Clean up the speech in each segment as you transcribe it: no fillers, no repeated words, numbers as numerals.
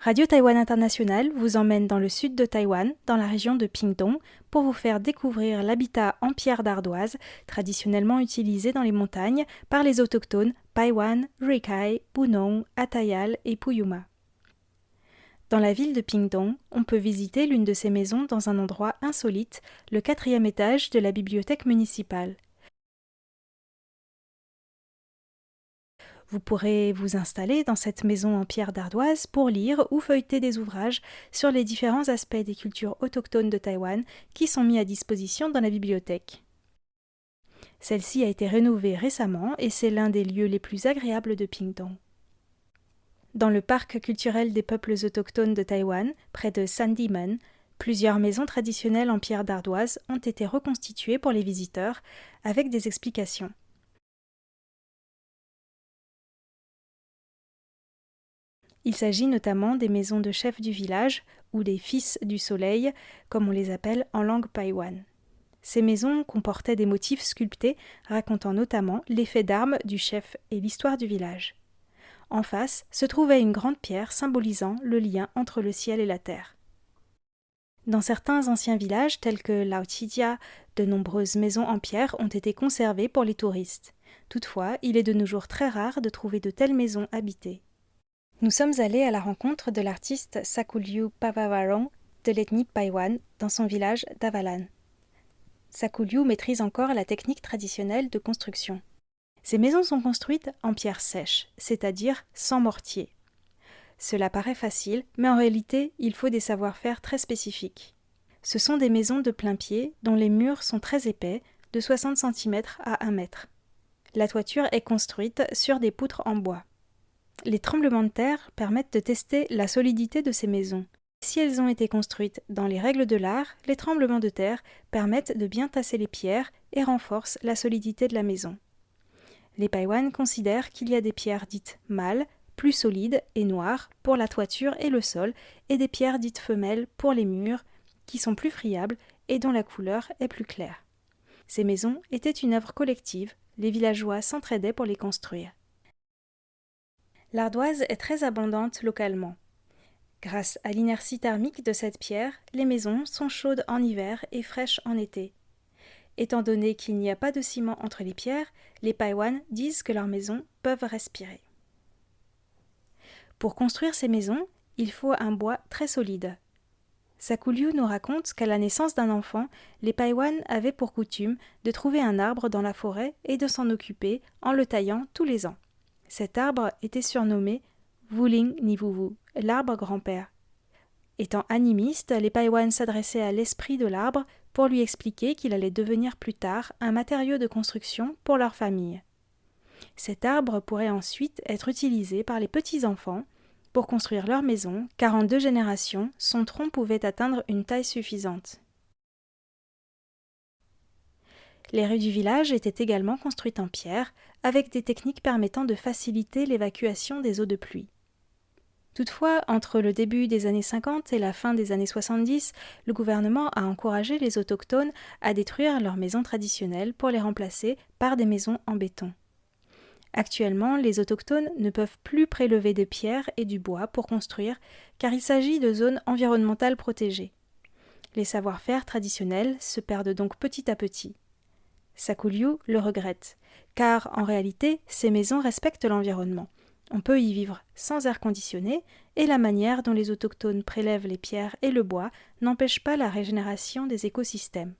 Radio Taïwan International vous emmène dans le sud de Taïwan, dans la région de Pingtung, pour vous faire découvrir l'habitat en pierre d'ardoise, traditionnellement utilisé dans les montagnes par les autochtones Paiwan, Rikai, Bunong, Atayal et Puyuma. Dans la ville de Pingtung, on peut visiter l'une de ces maisons dans un endroit insolite, le 4e étage de la bibliothèque municipale. Vous pourrez vous installer dans cette maison en pierre d'ardoise pour lire ou feuilleter des ouvrages sur les différents aspects des cultures autochtones de Taïwan qui sont mis à disposition dans la bibliothèque. Celle-ci a été rénovée récemment et c'est l'un des lieux les plus agréables de Pingtung. Dans le parc culturel des peuples autochtones de Taïwan, près de Sandiman, plusieurs maisons traditionnelles en pierre d'ardoise ont été reconstituées pour les visiteurs avec des explications. Il s'agit notamment des maisons de chefs du village ou des fils du soleil, comme on les appelle en langue paiwan. Ces maisons comportaient des motifs sculptés racontant notamment l'effet d'armes du chef et l'histoire du village. En face se trouvait une grande pierre symbolisant le lien entre le ciel et la terre. Dans certains anciens villages tels que Laotidia, de nombreuses maisons en pierre ont été conservées pour les touristes. Toutefois, il est de nos jours très rare de trouver de telles maisons habitées. Nous sommes allés à la rencontre de l'artiste Sakulyu Pavavarong de l'ethnie Paiwan dans son village d'Avalan. Sakulyu maîtrise encore la technique traditionnelle de construction. Ces maisons sont construites en pierre sèche, c'est-à-dire sans mortier. Cela paraît facile, mais en réalité, il faut des savoir-faire très spécifiques. Ce sont des maisons de plain-pied dont les murs sont très épais, de 60 cm à 1 mètre. La toiture est construite sur des poutres en bois. Les tremblements de terre permettent de tester la solidité de ces maisons. Si elles ont été construites dans les règles de l'art, les tremblements de terre permettent de bien tasser les pierres et renforcent la solidité de la maison. Les Paiwan considèrent qu'il y a des pierres dites mâles, plus solides et noires pour la toiture et le sol, et des pierres dites femelles pour les murs, qui sont plus friables et dont la couleur est plus claire. Ces maisons étaient une œuvre collective, les villageois s'entraidaient pour les construire. L'ardoise est très abondante localement. Grâce à l'inertie thermique de cette pierre, les maisons sont chaudes en hiver et fraîches en été. Étant donné qu'il n'y a pas de ciment entre les pierres, les Paiwan disent que leurs maisons peuvent respirer. Pour construire ces maisons, il faut un bois très solide. Sakulyu nous raconte qu'à la naissance d'un enfant, les Paiwan avaient pour coutume de trouver un arbre dans la forêt et de s'en occuper en le taillant tous les ans. Cet arbre était surnommé Wuling Nivuvu, l'arbre grand-père. Étant animiste, les Paiwan s'adressaient à l'esprit de l'arbre pour lui expliquer qu'il allait devenir plus tard un matériau de construction pour leur famille. Cet arbre pourrait ensuite être utilisé par les petits-enfants pour construire leur maison, car en 2 générations, son tronc pouvait atteindre une taille suffisante. Les rues du village étaient également construites en pierre, avec des techniques permettant de faciliter l'évacuation des eaux de pluie. Toutefois, entre le début des années 50 et la fin des années 70, le gouvernement a encouragé les autochtones à détruire leurs maisons traditionnelles pour les remplacer par des maisons en béton. Actuellement, les autochtones ne peuvent plus prélever de pierres et du bois pour construire, car il s'agit de zones environnementales protégées. Les savoir-faire traditionnels se perdent donc petit à petit. Sakulyu le regrette, car en réalité, ces maisons respectent l'environnement. On peut y vivre sans air conditionné et la manière dont les autochtones prélèvent les pierres et le bois n'empêche pas la régénération des écosystèmes.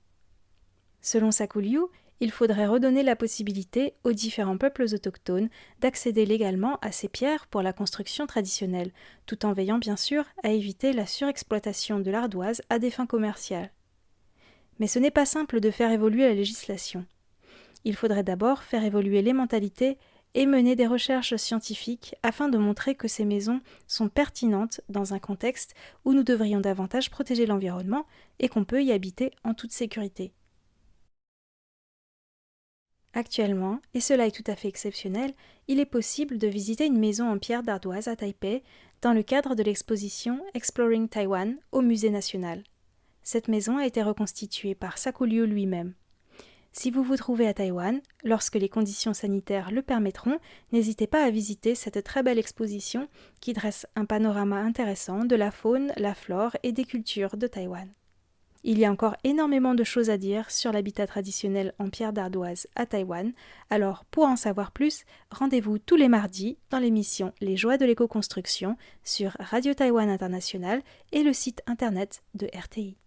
Selon Sakulyu, il faudrait redonner la possibilité aux différents peuples autochtones d'accéder légalement à ces pierres pour la construction traditionnelle, tout en veillant bien sûr à éviter la surexploitation de l'ardoise à des fins commerciales. Mais ce n'est pas simple de faire évoluer la législation. Il faudrait d'abord faire évoluer les mentalités et mener des recherches scientifiques afin de montrer que ces maisons sont pertinentes dans un contexte où nous devrions davantage protéger l'environnement et qu'on peut y habiter en toute sécurité. Actuellement, et cela est tout à fait exceptionnel, il est possible de visiter une maison en pierre d'ardoise à Taipei dans le cadre de l'exposition Exploring Taiwan au Musée national. Cette maison a été reconstituée par Sakulyu lui-même. Si vous vous trouvez à Taïwan, lorsque les conditions sanitaires le permettront, n'hésitez pas à visiter cette très belle exposition qui dresse un panorama intéressant de la faune, la flore et des cultures de Taïwan. Il y a encore énormément de choses à dire sur l'habitat traditionnel en pierre d'ardoise à Taïwan, alors pour en savoir plus, rendez-vous tous les mardis dans l'émission Les Joies de l'éco-construction sur Radio Taïwan International et le site internet de RTI.